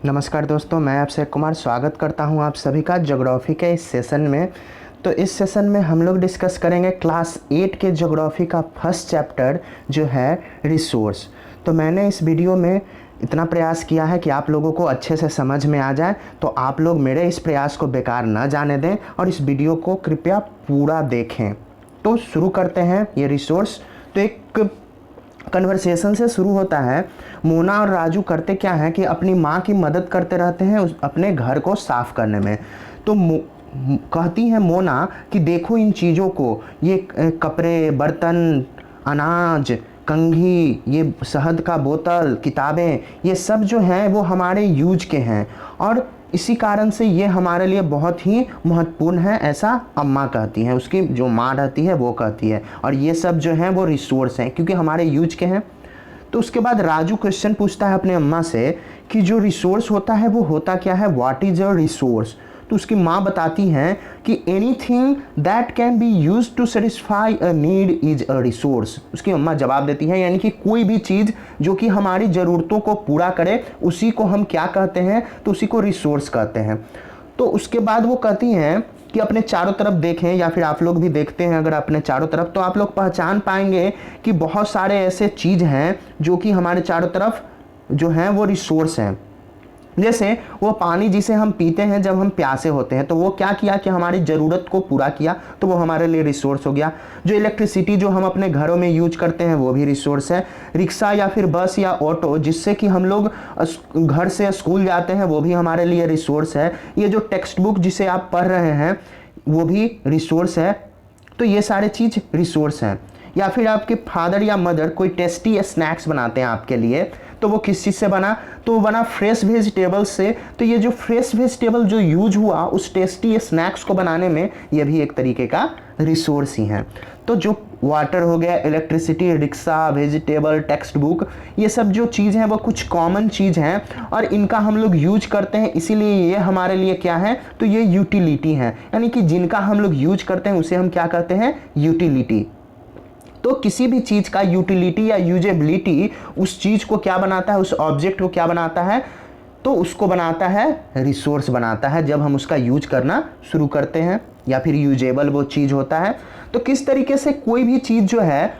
नमस्कार दोस्तों, मैं अक्षय कुमार स्वागत करता हूं आप सभी का ज्योग्राफी के इस सेशन में। तो इस सेशन में हम लोग डिस्कस करेंगे क्लास 8 के ज्योग्राफी का फर्स्ट चैप्टर जो है रिसोर्स। तो मैंने इस वीडियो में इतना प्रयास किया है कि आप लोगों को अच्छे से समझ में आ जाए, तो आप लोग मेरे इस प्रयास को बेकार न जाने दें और इस वीडियो को कृपया पूरा देखें। तो शुरू करते हैं ये रिसोर्स। तो एक कन्वर्सेशन से शुरू होता है। मोना और राजू करते क्या है कि अपनी माँ की मदद करते रहते हैं अपने घर को साफ़ करने में। तो कहती हैं मोना कि देखो इन चीज़ों को, ये कपड़े, बर्तन, अनाज, कंघी, ये शहद का बोतल, किताबें, ये सब जो हैं वो हमारे यूज के हैं और इसी कारण से ये हमारे लिए बहुत ही महत्वपूर्ण है, ऐसा अम्मा कहती हैं। उसकी जो माँ रहती है वो कहती है, और ये सब जो हैं वो रिसोर्स हैं क्योंकि हमारे यूज के हैं। तो उसके बाद राजू क्वेश्चन पूछता है अपने अम्मा से कि जो रिसोर्स होता है वो होता क्या है, व्हाट इज अ रिसोर्स। तो उसकी माँ बताती हैं कि anything that can be use to satisfy a need is a resource. उसकी अम्मा जवाब देती हैं, यानी कि कोई भी चीज़ जो कि हमारी ज़रूरतों को पूरा करे उसी को हम क्या कहते हैं, तो उसी को रिसोर्स कहते हैं। तो उसके बाद वो कहती हैं कि अपने चारों तरफ देखें, या फिर आप लोग भी देखते हैं अगर अपने चारों तरफ, तो आप लोग पहचान पाएंगे कि बहुत सारे ऐसे चीज़ हैं जो कि हमारे चारों तरफ जो हैं वो रिसोर्स हैं। जैसे वो पानी जिसे हम पीते हैं जब हम प्यासे होते हैं, तो वो क्या किया कि हमारी ज़रूरत को पूरा किया, तो वो हमारे लिए रिसोर्स हो गया। जो इलेक्ट्रिसिटी जो हम अपने घरों में यूज करते हैं वो भी रिसोर्स है। रिक्शा या फिर बस या ऑटो जिससे कि हम लोग घर से स्कूल जाते हैं वो भी हमारे लिए रिसोर्स है। ये जो टेक्स्ट बुक जिसे आप पढ़ रहे हैं वो भी रिसोर्स है। तो ये सारे चीज़ रिसोर्स हैं। या फिर आपके फादर या मदर कोई टेस्टी स्नैक्स बनाते हैं आपके लिए, तो वो किस चीज़ से बना, तो वो बना फ्रेश वेजिटेबल्स से। तो ये जो फ्रेश वेजिटेबल जो यूज हुआ उस टेस्टी स्नैक्स को बनाने में, ये भी एक तरीके का रिसोर्स ही है। तो जो वाटर हो गया, electricity, rickshaw, vegetable, text book, ये सब जो चीज़ हैं वो कुछ कॉमन चीज़ हैं और इनका हम लोग यूज करते हैं, इसीलिए ये हमारे लिए क्या है, तो ये यूटिलिटी हैं। यानी कि जिनका हम लोग यूज करते हैं उसे हम क्या कहते हैं, यूटिलिटी। तो किसी भी चीज़ का यूटिलिटी या यूजेबिलिटी उस चीज़ को क्या बनाता है, उस ऑब्जेक्ट को क्या बनाता है, तो उसको बनाता है रिसोर्स बनाता है जब हम उसका यूज करना शुरू करते हैं, या फिर यूजेबल वो चीज़ होता है। तो किस तरीके से कोई भी चीज़ जो है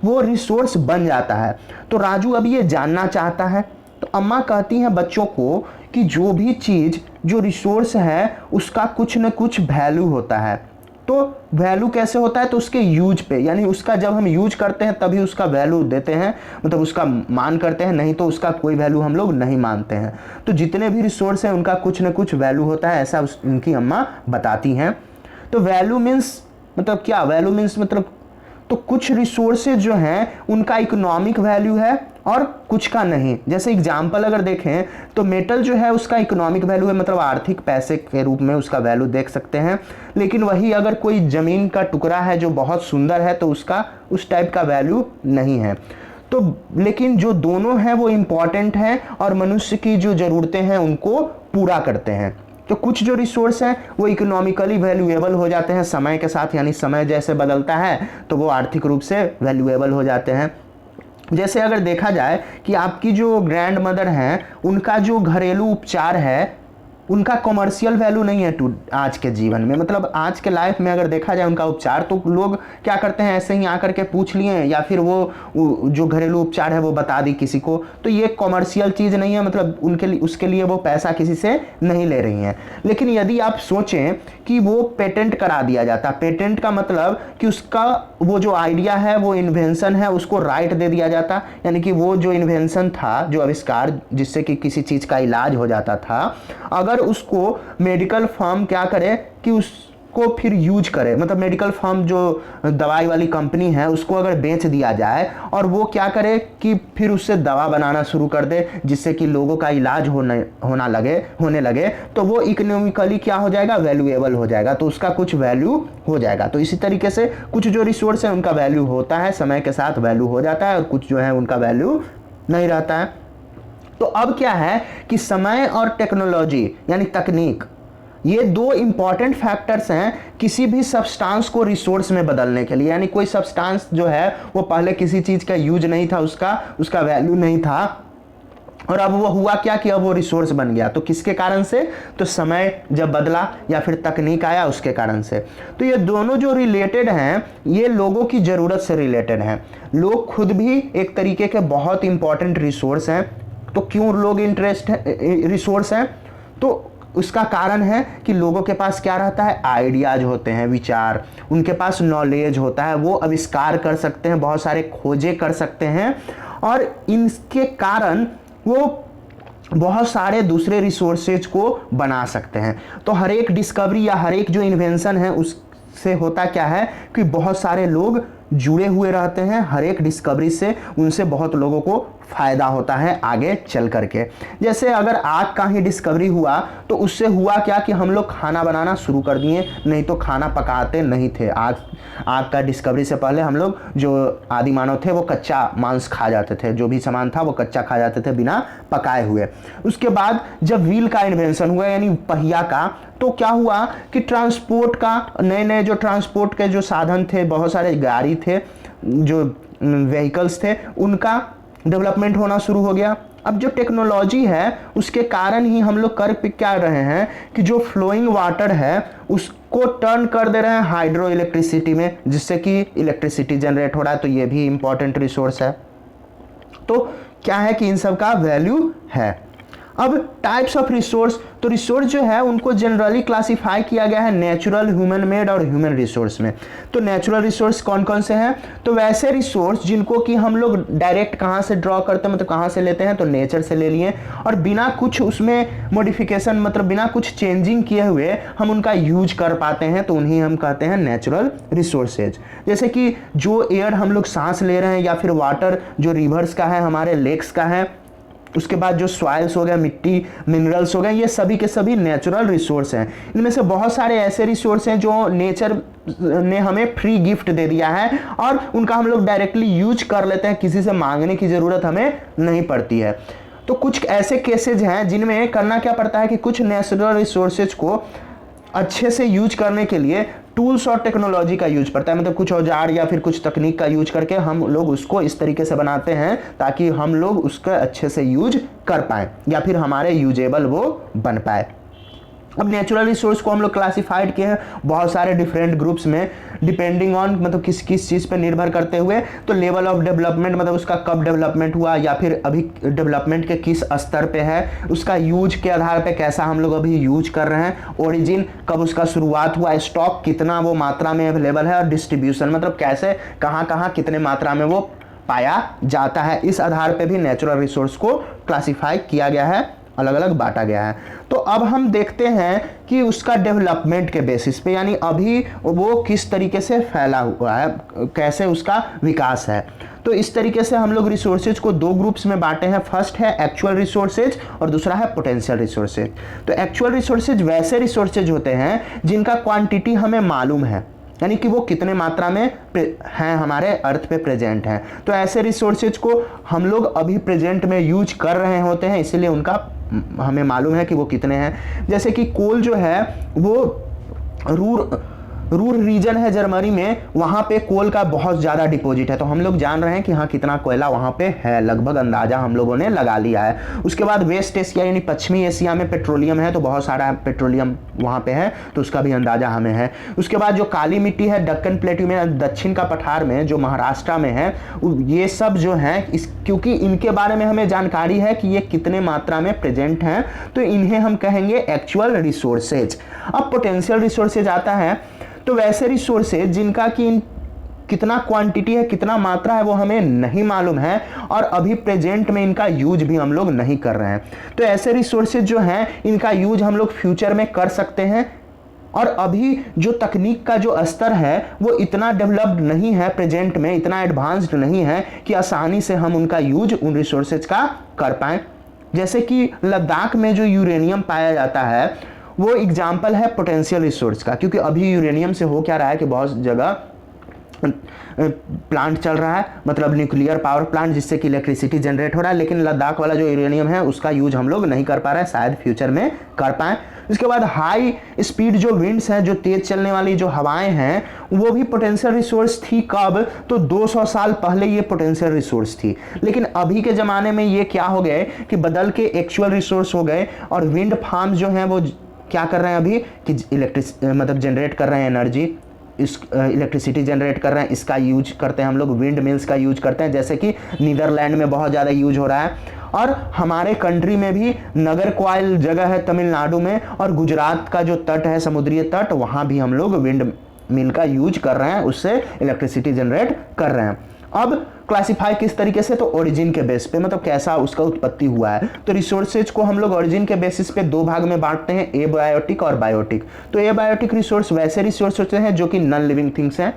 वो रिसोर्स बन जाता है। तो राजू अब ये जानना चाहता है। तो अम्मा कहती हैं बच्चों को कि जो भी चीज़ जो रिसोर्स है उसका कुछ न कुछ वैल्यू होता है। तो वैल्यू कैसे होता है, तो उसके यूज पे, यानी उसका जब हम यूज करते हैं तभी उसका वैल्यू देते हैं, मतलब उसका मान करते हैं, नहीं तो उसका कोई वैल्यू हम लोग नहीं मानते हैं। तो जितने भी रिसोर्स हैं उनका कुछ न कुछ वैल्यू होता है, ऐसा उनकी अम्मा बताती हैं। तो वैल्यू मीन्स मतलब क्या, वैल्यू मीन्स मतलब, तो कुछ रिसोर्सेज जो हैं उनका इकोनॉमिक वैल्यू है और कुछ का नहीं। जैसे एग्जाम्पल अगर देखें तो मेटल जो है उसका इकोनॉमिक वैल्यू है, मतलब आर्थिक पैसे के रूप में उसका वैल्यू देख सकते हैं। लेकिन वही अगर कोई ज़मीन का टुकड़ा है जो बहुत सुंदर है तो उसका उस टाइप का वैल्यू नहीं है। तो लेकिन जो दोनों हैं वो इम्पॉर्टेंट हैं और मनुष्य की जो ज़रूरतें हैं उनको पूरा करते हैं। तो कुछ जो रिसोर्स हैं वो इकोनॉमिकली वैल्यूएबल हो जाते हैं समय के साथ, यानी समय जैसे बदलता है तो वो आर्थिक रूप से वैल्यूएबल हो जाते हैं। जैसे अगर देखा जाए कि आपकी जो ग्रैंड मदर हैं उनका जो घरेलू उपचार है उनका कमर्शियल वैल्यू नहीं है आज के जीवन में, मतलब आज के लाइफ में अगर देखा जाए उनका उपचार, तो लोग क्या करते हैं ऐसे ही आकर के पूछ लिए या फिर वो जो घरेलू उपचार है वो बता दी किसी को। तो ये कमर्शियल चीज़ नहीं है, मतलब उनके लिए उसके लिए वो पैसा किसी से नहीं ले रही हैं। लेकिन यदि आप सोचें कि वो पेटेंट करा दिया जाता, पेटेंट का मतलब कि उसका वो जो आइडिया है, वो इन्वेंशन है, उसको राइट दे दिया जाता, यानी कि वो जो इन्वेंशन था, जो आविष्कार जिससे कि किसी चीज़ का इलाज हो जाता था, अगर उसको मेडिकल फर्म क्या करे कि उसको फिर यूज करे, मतलब मेडिकल फर्म जो दवाई वाली कंपनी है उसको अगर बेच दिया जाए और वो क्या करे कि फिर उससे दवा बनाना शुरू कर दे जिससे कि लोगों का इलाज होने लगे, तो वो इकोनॉमिकली क्या हो जाएगा, वैल्यूएबल हो जाएगा, तो उसका कुछ वैल्यू हो जाएगा। तो इसी तरीके से कुछ जो रिसोर्स है उनका वैल्यू होता है, समय के साथ वैल्यू हो जाता है, और कुछ जो है उनका वैल्यू नहीं रहता है। तो अब क्या है कि समय और टेक्नोलॉजी यानी तकनीक, ये दो इंपॉर्टेंट फैक्टर्स हैं किसी भी सब्सटेंस को रिसोर्स में बदलने के लिए। यानी कोई सब्सटेंस जो है वो पहले किसी चीज़ का यूज नहीं था, उसका वैल्यू नहीं था, और अब वो हुआ क्या कि अब वो रिसोर्स बन गया। तो किसके कारण से? तो समय जब बदला या फिर तकनीक आया उसके कारण से। तो ये दोनों जो रिलेटेड हैं ये लोगों की ज़रूरत से रिलेटेड हैं। लोग खुद भी एक तरीके के बहुत इंपॉर्टेंट रिसोर्स हैं। तो क्यों लोग इंटरेस्ट है रिसोर्स हैं? तो उसका कारण है कि लोगों के पास क्या रहता है? आइडियाज होते हैं, विचार, उनके पास नॉलेज होता है, वो आविष्कार कर सकते हैं, बहुत सारे खोजें कर सकते हैं और इनके कारण वो बहुत सारे दूसरे रिसोर्सेज को बना सकते हैं। तो हर एक डिस्कवरी या हर एक जो इन्वेंशन है उससे होता क्या है कि बहुत सारे लोग जुड़े हुए रहते हैं। हर एक डिस्कवरी से उनसे बहुत लोगों को फ़ायदा होता है आगे चल करके। जैसे अगर आग का ही डिस्कवरी हुआ तो उससे हुआ क्या कि हम लोग खाना बनाना शुरू कर दिए, नहीं तो खाना पकाते नहीं थे। आग का डिस्कवरी से पहले हम लोग जो आदि मानव थे वो कच्चा मांस खा जाते थे, जो भी सामान था वो कच्चा खा जाते थे बिना पकाए हुए। उसके बाद जब व्हील का इन्वेंशन हुआ यानी पहिया का, तो क्या हुआ कि ट्रांसपोर्ट का नए नए जो ट्रांसपोर्ट के जो साधन थे, बहुत सारे गाड़ी थे, जो व्हीकल्स थे, उनका डेवलपमेंट होना शुरू हो गया। अब जो टेक्नोलॉजी है उसके कारण ही हम लोग कर क्या रहे हैं कि जो फ्लोइंग वाटर है उसको टर्न कर दे रहे हैं हाइड्रो इलेक्ट्रिसिटी में, जिससे कि इलेक्ट्रिसिटी जनरेट हो रहा है। तो ये भी इंपॉर्टेंट रिसोर्स है। तो क्या है कि इन सब का वैल्यू है। अब टाइप्स ऑफ रिसोर्स, तो रिसोर्स जो है उनको जनरली क्लासिफाई किया गया है नेचुरल, ह्यूमन मेड और ह्यूमन रिसोर्स में। तो नेचुरल रिसोर्स कौन कौन से हैं? तो वैसे रिसोर्स जिनको कि हम लोग डायरेक्ट कहाँ से ड्रॉ करते हैं, मतलब कहाँ से लेते हैं, तो नेचर से ले लिए और बिना कुछ उसमें मॉडिफिकेशन, मतलब बिना कुछ चेंजिंग किए हुए हम उनका यूज कर पाते हैं, तो उन्हीं हम कहते हैं नेचुरल रिसोर्सेज। जैसे कि जो एयर हम लोग सांस ले रहे हैं या फिर वाटर जो रिवर्स का है, हमारे लेक्स का है, उसके बाद जो सॉइल्स हो गया, मिट्टी, मिनरल्स हो गए, ये सभी के सभी नेचुरल रिसोर्स हैं। इनमें से बहुत सारे ऐसे रिसोर्स हैं जो नेचर ने हमें फ्री गिफ्ट दे दिया है और उनका हम लोग डायरेक्टली यूज कर लेते हैं, किसी से मांगने की ज़रूरत हमें नहीं पड़ती है। तो कुछ ऐसे केसेज हैं जिनमें करना क्या पड़ता है कि कुछ नेचुरल रिसोर्सेज को अच्छे से यूज करने के लिए टूल्स और टेक्नोलॉजी का यूज पड़ता है, मतलब कुछ औजार या फिर कुछ तकनीक का यूज करके हम लोग उसको इस तरीके से बनाते हैं ताकि हम लोग उसका अच्छे से यूज कर पाए या फिर हमारे यूजेबल वो बन पाए। अब नेचुरल रिसोर्स को हम लोग क्लासिफाइड किए हैं बहुत सारे डिफरेंट ग्रुप्स में, डिपेंडिंग ऑन मतलब किस किस चीज़ पे निर्भर करते हुए। तो लेवल ऑफ डेवलपमेंट, मतलब उसका कब डेवलपमेंट हुआ या फिर अभी डेवलपमेंट के किस स्तर पे है, उसका यूज के आधार पे कैसा हम लोग अभी यूज कर रहे हैं, ओरिजिन कब उसका शुरुआत हुआ, स्टॉक कितना वो मात्रा में अवेलेबल है और डिस्ट्रीब्यूशन मतलब कैसे कहाँ कहाँ कितने मात्रा में वो पाया जाता है। इस आधार पे भी नेचुरल रिसोर्स को क्लासिफाई किया गया है, अलग अलग बांटा गया है। तो अब हम देखते हैं कि उसका डेवलपमेंट के बेसिस पे, यानी अभी वो किस तरीके से फैला हुआ है, कैसे उसका विकास है। तो इस तरीके से हम लोग रिसोर्सेज को दो ग्रुप्स में बांटे हैं। फर्स्ट है एक्चुअल रिसोर्सेज और दूसरा है पोटेंशियल रिसोर्सेज। तो एक्चुअल रिसोर्सेज वैसे रिसोर्सेज होते हैं जिनका क्वांटिटी हमें मालूम है, यानी कि वो कितने मात्रा में हैं, हमारे अर्थ पे प्रेजेंट हैं। तो ऐसे रिसोर्सेज को हम लोग अभी प्रेजेंट में यूज कर रहे होते हैं, इसीलिए उनका हमें मालूम है कि वो कितने हैं। जैसे कि कोल जो है वो रूर रीजन है जर्मनी में, वहाँ पे कोल का बहुत ज़्यादा डिपॉजिट है। तो हम लोग जान रहे हैं कि हाँ कितना कोयला वहाँ पे है, लगभग अंदाज़ा हम लोगों ने लगा लिया है। उसके बाद वेस्ट एशिया यानी पश्चिमी एशिया में पेट्रोलियम है, तो बहुत सारा पेट्रोलियम वहाँ पे है, तो उसका भी अंदाज़ा हमें है। उसके बाद जो काली मिट्टी है दक्कन प्लेटू में, दक्षिण का पठार में जो महाराष्ट्र में है, ये सब जो है क्योंकि इनके बारे में हमें जानकारी है कि ये कितने मात्रा में प्रेजेंट हैं, तो इन्हें हम कहेंगे एक्चुअल रिसोर्सेज। अब पोटेंशियल रिसोर्सेज आता है, तो वैसे रिसोर्सेज जिनका कि कितना क्वांटिटी है, कितना मात्रा है वो हमें नहीं मालूम है और अभी प्रेजेंट में इनका यूज भी हम लोग नहीं कर रहे हैं। तो ऐसे रिसोर्सेज जो हैं इनका यूज हम लोग फ्यूचर में कर सकते हैं और अभी जो तकनीक का जो स्तर है वो इतना डेवलप्ड नहीं है, प्रेजेंट में इतना एडवांस्ड नहीं है कि आसानी से हम उनका यूज उन रिसोर्सेज का कर पाएँ। जैसे कि लद्दाख में जो यूरेनियम पाया जाता है वो एग्जाम्पल है पोटेंशियल रिसोर्स का, क्योंकि अभी यूरेनियम से हो क्या रहा है कि बहुत जगह प्लांट चल रहा है, मतलब न्यूक्लियर पावर प्लांट, जिससे कि इलेक्ट्रिसिटी जनरेट हो रहा है, लेकिन लद्दाख वाला जो यूरेनियम है उसका यूज हम लोग नहीं कर पा रहे हैं, शायद फ्यूचर में कर पाएँ। इसके बाद हाई स्पीड जो विंड्स हैं, जो तेज चलने वाली जो हवाएं हैं, वो भी पोटेंशियल रिसोर्स थी। कब? तो 200 साल पहले ये पोटेंशियल रिसोर्स थी, लेकिन अभी के ज़माने में ये क्या हो गए कि बदल के एक्चुअल रिसोर्स हो गए। और विंड फार्म जो हैं वो क्या कर रहे हैं अभी कि मतलब जनरेट कर रहे हैं एनर्जी, इस इलेक्ट्रिसिटी जनरेट कर रहे हैं, इसका यूज करते हैं हम लोग, विंड मिल्स का यूज करते हैं, जैसे कि नीदरलैंड में बहुत ज़्यादा यूज हो रहा है। और हमारे कंट्री में भी नगरकोइल जगह है तमिलनाडु में, और गुजरात का जो तट है, समुद्री तट, वहाँ भी हम लोग विंड मिल का यूज कर रहे हैं, उससे इलेक्ट्रिसिटी जनरेट कर रहे हैं। अब क्लासिफाई किस तरीके से? तो ओरिजिन के बेस पे, मतलब कैसा उसका उत्पत्ति हुआ है। तो रिसोर्सेज को हम लोग ओरिजिन के बेसिस पे दो भाग में बांटते हैं, एबायोटिक और बायोटिक। तो एबायोटिक रिसोर्स वैसे रिसोर्स होते हैं जो कि नॉन लिविंग थिंग्स हैं,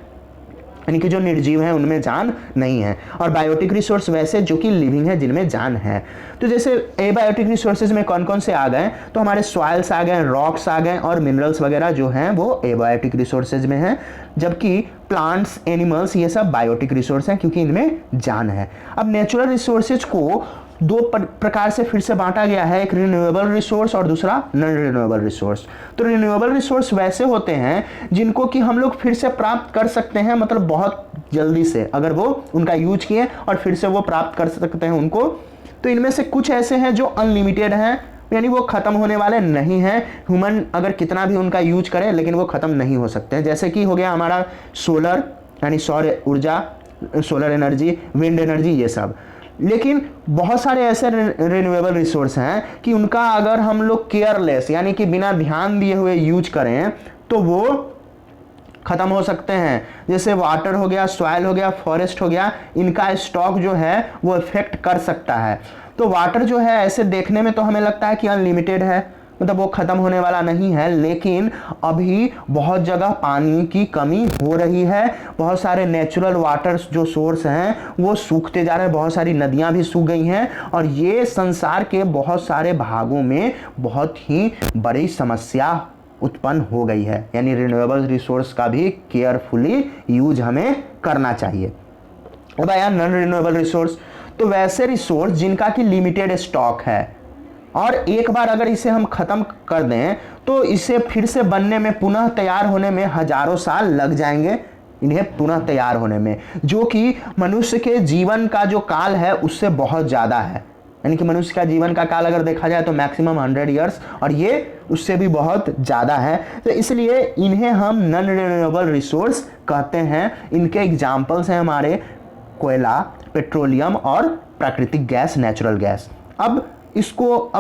यानी कि जो निर्जीव हैं उनमें जान नहीं है, और बायोटिक रिसोर्स वैसे जो कि लिविंग है, जिनमें जान है। तो जैसे एबायोटिक रिसोर्सेज में कौन कौन से आ गए? तो हमारे सॉइल्स आ गए, रॉक्स आ गए, और मिनरल्स वगैरह जो हैं वो एबायोटिक रिसोर्सेज में हैं, जबकि प्लांट्स, एनिमल्स, ये सब बायोटिक रिसोर्स हैं क्योंकि इनमें जान है। अब नेचुरल रिसोर्सेज को दो प्रकार से फिर से बांटा गया है, एक रिन्यूएबल रिसोर्स और दूसरा नॉन रिन्यूएबल रिसोर्स। तो रिन्यूएबल रिसोर्स वैसे होते हैं जिनको कि हम लोग फिर से प्राप्त कर सकते हैं, मतलब बहुत जल्दी से, अगर वो उनका यूज किए और फिर से वो प्राप्त कर सकते हैं उनको। तो इनमें से कुछ ऐसे हैं जो अनलिमिटेड हैं, यानी वो खत्म होने वाले नहीं हैं। ह्यूमन अगर कितना भी उनका यूज करे लेकिन वो खत्म नहीं हो सकते हैं। जैसे कि हो गया हमारा सोलर, यानी सौर ऊर्जा, सोलर एनर्जी, विंड एनर्जी, ये सब। लेकिन बहुत सारे ऐसे रिन्यूएबल रिसोर्स हैं कि उनका अगर हम लोग केयरलेस, यानी कि बिना ध्यान दिए हुए यूज करें तो वो खत्म हो सकते हैं। जैसे वाटर हो गया, सॉइल हो गया, फॉरेस्ट हो गया, इनका स्टॉक जो है वो इफेक्ट कर सकता है। तो वाटर जो है ऐसे देखने में तो हमें लगता है कि अनलिमिटेड है, मतलब वो खत्म होने वाला नहीं है, लेकिन अभी बहुत जगह पानी की कमी हो रही है। बहुत सारे नेचुरल वाटर्स जो सोर्स हैं वो सूखते जा रहे हैं, बहुत सारी नदियां भी सूख गई हैं, और ये संसार के बहुत सारे भागों में बहुत ही बड़ी समस्या उत्पन्न हो गई है। यानी रिन्यूएबल रिसोर्स का भी केयरफुली यूज हमें करना चाहिए। अब आया नॉन रिन्यूएबल रिसोर्स। तो वैसे रिसोर्स जिनका कि लिमिटेड स्टॉक है, और एक बार अगर इसे हम खत्म कर दें तो इसे फिर से बनने में, पुनः तैयार होने में हजारों साल लग जाएंगे, इन्हें पुनः तैयार होने में, जो कि मनुष्य के जीवन का जो काल है उससे बहुत ज़्यादा है। यानी कि मनुष्य का जीवन का काल अगर देखा जाए तो मैक्सिमम 100 ईयर्स, और ये उससे भी बहुत ज़्यादा है। तो इसलिए इन्हें हम नॉन रिन्यूएबल रिसोर्स कहते हैं। इनके एग्जाम्पल्स हैं हमारे कोयला, पेट्रोलियम और प्राकृतिक गैस, नेचुरल गैस। अब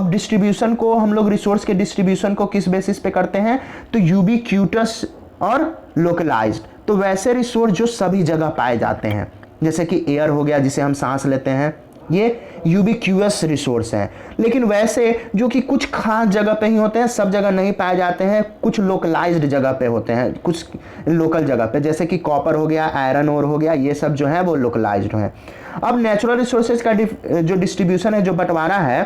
डिस्ट्रीब्यूशन को हम लोग, रिसोर्स के डिस्ट्रीब्यूशन को किस बेसिस पे करते हैं? तो यूबिक्यूटस और लोकलाइज्ड। तो वैसे रिसोर्स जो सभी जगह पाए जाते हैं, जैसे कि एयर हो गया जिसे हम सांस लेते हैं, ये यूबिक्यूअस रिसोर्स हैं। लेकिन वैसे जो कि कुछ खास जगह पे ही होते हैं, सब जगह नहीं पाए जाते हैं, कुछ लोकलाइज्ड जगह पे होते हैं, कुछ लोकल जगह पे, जैसे कि कॉपर हो गया, आयरन ओर हो गया, ये सब जो है वो लोकलाइज्ड हैं। अब नेचुरल रिसोर्सेज का जो डिस्ट्रीब्यूशन है, जो बंटवारा है,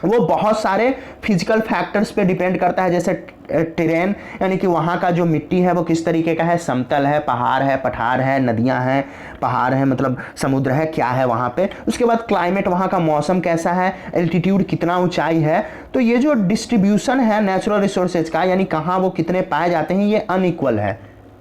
वो बहुत सारे फिजिकल फैक्टर्स पे डिपेंड करता है। जैसे टेरेन, यानी कि वहाँ का जो मिट्टी है वो किस तरीके का है, समतल है, पहाड़ है, पठार है, नदियाँ हैं, पहाड़ है, मतलब समुद्र है, क्या है वहाँ पे। उसके बाद क्लाइमेट, वहाँ का मौसम कैसा है, एल्टीट्यूड, कितना ऊंचाई है। तो ये जो डिस्ट्रीब्यूशन है नेचुरल रिसोर्सेज का, यानी कहाँ वो कितने पाए जाते हैं, ये अनइक्वल है,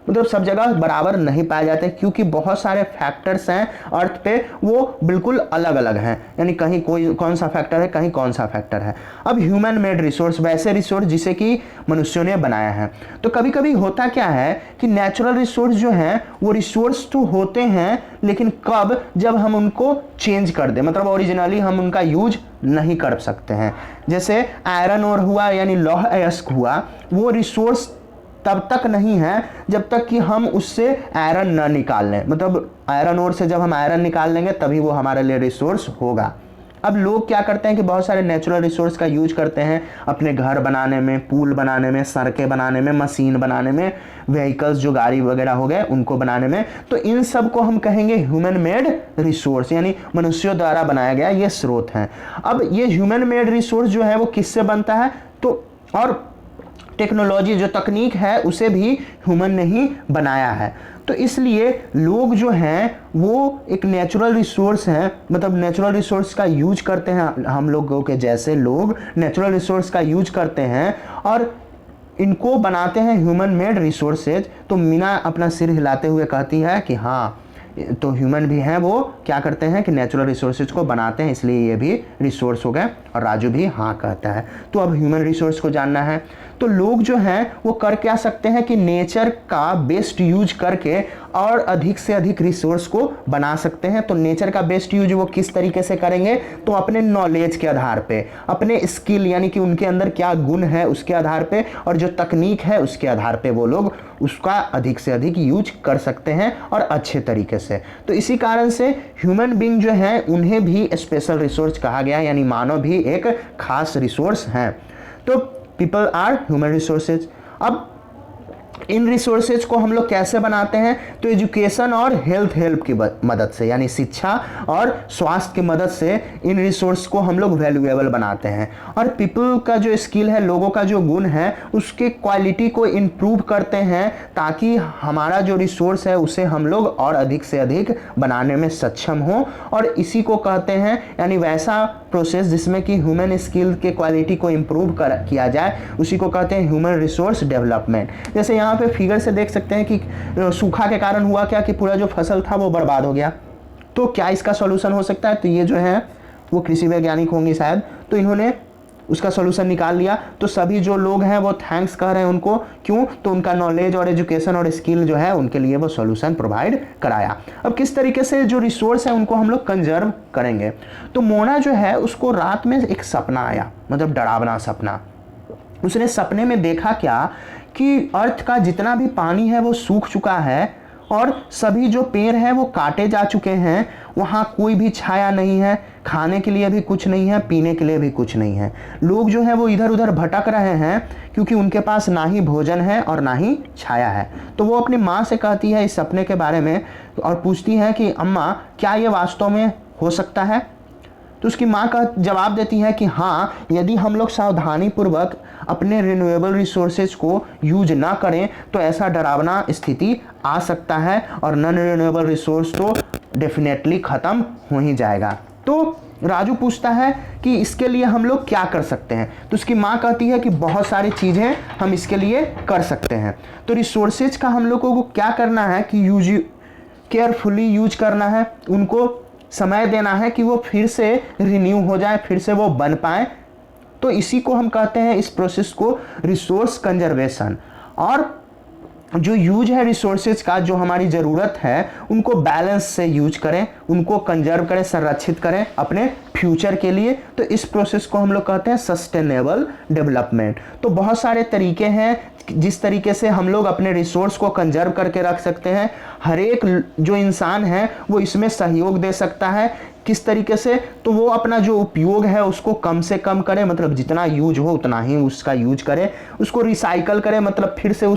मतलब सब जगह बराबर नहीं पाए जाते, क्योंकि बहुत सारे फैक्टर्स हैं अर्थ पे, वो बिल्कुल अलग अलग हैं। यानी कहीं कोई कौन सा फैक्टर है, कहीं कौन सा फैक्टर है। अब ह्यूमन मेड रिसोर्स, वैसे रिसोर्स जिसे कि मनुष्यों ने बनाया है। तो कभी कभी होता क्या है कि नेचुरल रिसोर्स जो हैं वो रिसोर्स तो होते हैं, लेकिन कब? जब हम उनको चेंज कर दें, मतलब ओरिजिनली हम उनका यूज नहीं कर सकते हैं। जैसे आयरन ओर हुआ, यानी लौह अयस्क हुआ, वो रिसोर्स तब तक नहीं है जब तक कि हम उससे आयरन ना निकाल लें। मतलब आयरन ओर से जब हम आयरन निकाल लेंगे तभी वो हमारे लिए रिसोर्स होगा। अब लोग क्या करते हैं कि बहुत सारे नेचुरल रिसोर्स का यूज करते हैं अपने घर बनाने में, पुल बनाने में, सड़कें बनाने में, मशीन बनाने में, व्हीकल्स जो गाड़ी वगैरह हो गए उनको बनाने में। तो इन सब को हम कहेंगे ह्यूमन मेड रिसोर्स, यानी मनुष्यों द्वारा बनाया गया ये स्रोत हैं। अब ये ह्यूमन मेड रिसोर्स जो है वो किससे बनता है? तो और टेक्नोलॉजी जो तकनीक है उसे भी ह्यूमन ने ही बनाया है। तो इसलिए लोग जो हैं वो एक नेचुरल रिसोर्स हैं, मतलब नेचुरल रिसोर्स का यूज करते हैं। हम लोगों के जैसे लोग नेचुरल रिसोर्स का यूज करते हैं और इनको बनाते हैं ह्यूमन मेड रिसोर्सेज। तो मीना अपना सिर हिलाते हुए कहती है कि हाँ, तो ह्यूमन भी हैं, वो क्या करते हैं कि नेचुरल रिसोर्सेज को बनाते हैं, इसलिए ये भी रिसोर्स हो गए। और राजू भी हाँ कहता है। तो अब ह्यूमन रिसोर्स को जानना है, तो लोग जो हैं वो कर क्या सकते हैं कि नेचर का बेस्ट यूज करके और अधिक से अधिक रिसोर्स को बना सकते हैं। तो नेचर का बेस्ट यूज वो किस तरीके से करेंगे, तो अपने नॉलेज के आधार पे, अपने स्किल यानी कि उनके अंदर क्या गुण है उसके आधार पे, और जो तकनीक है उसके आधार पे वो लोग उसका अधिक से अधिक यूज कर सकते हैं और अच्छे तरीके से। तो इसी कारण से ह्यूमन बीइंग जो है उन्हें भी स्पेशल रिसोर्स कहा गया, यानी मानव भी एक खास रिसोर्स हैं। तो पीपल आर ह्यूमन रिसोर्सेज। अब इन रिसोर्सेज को हम लोग कैसे बनाते हैं, तो एजुकेशन और हेल्प की मदद से, यानी शिक्षा और स्वास्थ्य की मदद से इन रिसोर्स को हम लोग वैल्यूएबल बनाते हैं। और पीपल का जो स्किल है, लोगों का जो गुण है, उसके क्वालिटी को इम्प्रूव करते हैं ताकि हमारा जो रिसोर्स है उसे हम लोग और अधिक से अधिक बनाने में सक्षम हो। और इसी को कहते हैं, यानी वैसा प्रोसेस जिसमें कि ह्यूमन स्किल के क्वालिटी को इम्प्रूव किया जाए, उसी को कहते हैं ह्यूमन रिसोर्स डेवलपमेंट। जैसे यहाँ पे फिगर से देख सकते हैं कि सूखा के कारण हुआ क्या कि पूरा जो फसल था वो बर्बाद हो गया। तो क्या इसका सॉल्यूशन हो सकता है, तो ये जो है वो कृषि वैज्ञानिक होंगे शायद, तो इन्होंने उसका सॉल्यूशन निकाल लिया। तो सभी जो लोग हैं वो थैंक्स कह रहे हैं उनको, क्यों, तो उनका नॉलेज और एजुकेशन और स्किल जो है उनके लिए वो सॉल्यूशन प्रोवाइड कराया। अब किस तरीके से जो रिसोर्स है उनको हम लोग कंजर्व करेंगे, तो मोना जो है उसको रात में एक सपना आया, मतलब डरावना सपना। उसने सपने में देखा क्या कि अर्थ का जितना भी पानी है वो सूख चुका है और सभी जो पेड़ हैं वो काटे जा चुके हैं, वहाँ कोई भी छाया नहीं है, खाने के लिए भी कुछ नहीं है, पीने के लिए भी कुछ नहीं है। लोग जो है वो इधर उधर भटक रहे हैं क्योंकि उनके पास ना ही भोजन है और ना ही छाया है। तो वो अपनी माँ से कहती है इस सपने के बारे में और पूछती है कि अम्मा क्या ये वास्तव में हो सकता है। तो उसकी माँ का जवाब देती है कि हाँ, यदि हम लोग सावधानी पूर्वक अपने रिन्यूएबल रिसोर्सेज को यूज ना करें तो ऐसा डरावना स्थिति आ सकता है और नॉन रिन्यूएबल रिसोर्स तो डेफिनेटली ख़त्म हो ही जाएगा। तो राजू पूछता है कि इसके लिए हम लोग क्या कर सकते हैं, तो उसकी माँ कहती है कि बहुत सारी चीज़ें हम इसके लिए कर सकते हैं। तो रिसोर्सेज का हम लोगों को क्या करना है कि केयरफुली यूज करना है, उनको समय देना है कि वो फिर से रिन्यू हो जाए, फिर से वो बन पाए। तो इसी को हम कहते हैं, इस प्रोसेस को, रिसोर्स कंजर्वेशन। और जो यूज है रिसोर्सेज का, जो हमारी ज़रूरत है उनको बैलेंस से यूज करें, उनको कंजर्व करें, संरक्षित करें अपने फ्यूचर के लिए। तो इस प्रोसेस को हम लोग कहते हैं सस्टेनेबल डेवलपमेंट। तो बहुत सारे तरीके हैं जिस तरीके से हम लोग अपने रिसोर्स को कंजर्व करके रख सकते हैं। हर एक जो इंसान है वो इसमें सहयोग दे सकता है। किस तरीके से, तो वो अपना जो उपयोग है उसको कम से कम करे, मतलब जितना यूज हो उतना ही उसका यूज करे। उसको रिसाइकल करे, मतलब फिर से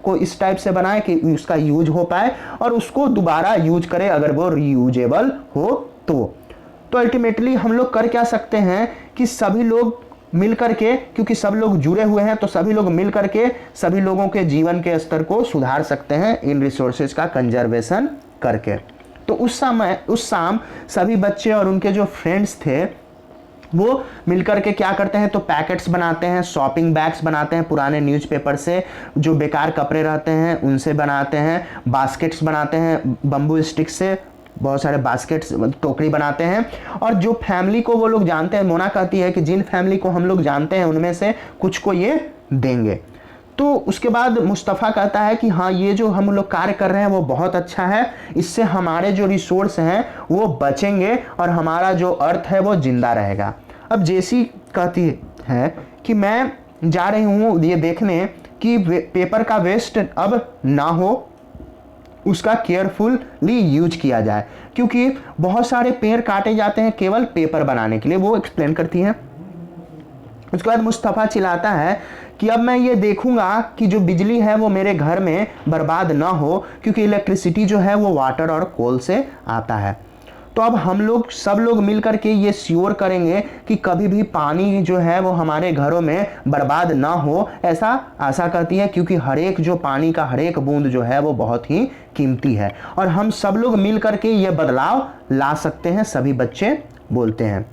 को इस टाइप से बनाए कि उसका यूज हो पाए और उसको दोबारा यूज करे अगर वो रीयूजेबल हो तो अल्टीमेटली हम लोग कर क्या सकते हैं कि सभी लोग मिल करके, क्योंकि सब लोग जुड़े हुए हैं, तो सभी लोग मिल करके सभी लोगों के जीवन के स्तर को सुधार सकते हैं इन रिसोर्सेज का कंजर्वेशन करके। तो उस शाम सभी बच्चे और उनके जो फ्रेंड्स थे वो मिलकर के क्या करते हैं, तो पैकेट्स बनाते हैं, शॉपिंग बैग्स बनाते हैं, पुराने न्यूज़पेपर से जो बेकार कपड़े रहते हैं उनसे बनाते हैं, बास्केट्स बनाते हैं, बम्बू स्टिक से बहुत सारे बास्केट्स, टोकरी बनाते हैं। और जो फैमिली को वो लोग जानते हैं, मोना कहती है कि जिन फैमिली को हम लोग जानते हैं उनमें से कुछ को ये देंगे। तो उसके बाद मुस्तफ़ा कहता है कि हाँ, ये जो हम लोग कार्य कर रहे हैं वो बहुत अच्छा है, इससे हमारे जो रिसोर्स हैं वो बचेंगे और हमारा जो अर्थ है वो जिंदा रहेगा। अब जेसी कहती है कि मैं जा रही हूँ ये देखने कि पेपर का वेस्ट अब ना हो, उसका केयरफुली यूज किया जाए, क्योंकि बहुत सारे पेड़ काटे जाते हैं केवल पेपर बनाने के लिए, वो एक्सप्लेन करती है। उसके बाद मुस्तफ़ा चिल्लाता है कि अब मैं ये देखूंगा कि जो बिजली है वो मेरे घर में बर्बाद ना हो, क्योंकि इलेक्ट्रिसिटी जो है वो वाटर और कोल से आता है। तो अब हम लोग सब लोग मिलकर के ये श्योर करेंगे कि कभी भी पानी जो है वो हमारे घरों में बर्बाद ना हो, ऐसा आशा करती है, क्योंकि हर एक जो पानी का हर एक बूंद जो है वो बहुत ही कीमती है और हम सब लोग मिल करके ये बदलाव ला सकते हैं, सभी बच्चे बोलते हैं।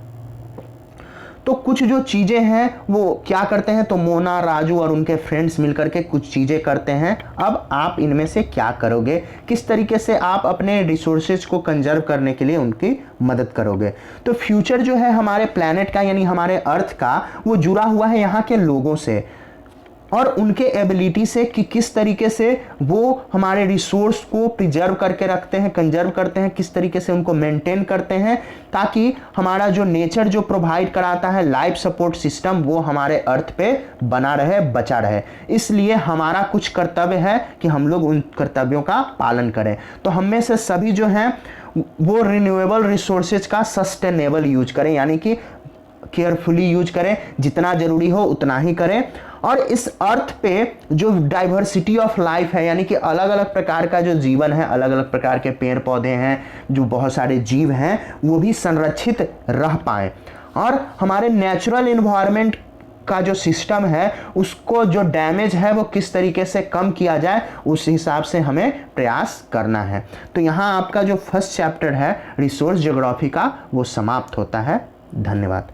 तो कुछ जो चीज़ें हैं वो क्या करते हैं, तो मोना, राजू और उनके फ्रेंड्स मिलकर के कुछ चीज़ें करते हैं। अब आप इनमें से क्या करोगे, किस तरीके से आप अपने रिसोर्सेज को कंजर्व करने के लिए उनकी मदद करोगे। तो फ्यूचर जो है हमारे प्लैनेट का यानी हमारे अर्थ का, वो जुड़ा हुआ है यहाँ के लोगों से और उनके एबिलिटी से कि किस तरीके से वो हमारे रिसोर्स को प्रिजर्व करके रखते हैं, कंजर्व करते हैं, किस तरीके से उनको मेंटेन करते हैं, ताकि हमारा जो नेचर जो प्रोवाइड कराता है लाइफ सपोर्ट सिस्टम, वो हमारे अर्थ पे बना रहे, बचा रहे। इसलिए हमारा कुछ कर्तव्य है कि हम लोग उन कर्तव्यों का पालन करें। तो हम में से सभी जो हैं वो रिन्यूएबल रिसोर्सेज का सस्टेनेबल यूज करें, यानी कि केयरफुली यूज करें, जितना जरूरी हो उतना ही करें। और इस अर्थ पे जो डाइवर्सिटी ऑफ लाइफ है, यानी कि अलग अलग प्रकार का जो जीवन है, अलग अलग प्रकार के पेड़ पौधे हैं, जो बहुत सारे जीव हैं, वो भी संरक्षित रह पाएं और हमारे नेचुरल इन्वायरमेंट का जो सिस्टम है उसको जो डैमेज है वो किस तरीके से कम किया जाए, उस हिसाब से हमें प्रयास करना है। तो यहाँ आपका जो फर्स्ट चैप्टर है रिसोर्स ज्योग्राफी का वो समाप्त होता है। धन्यवाद।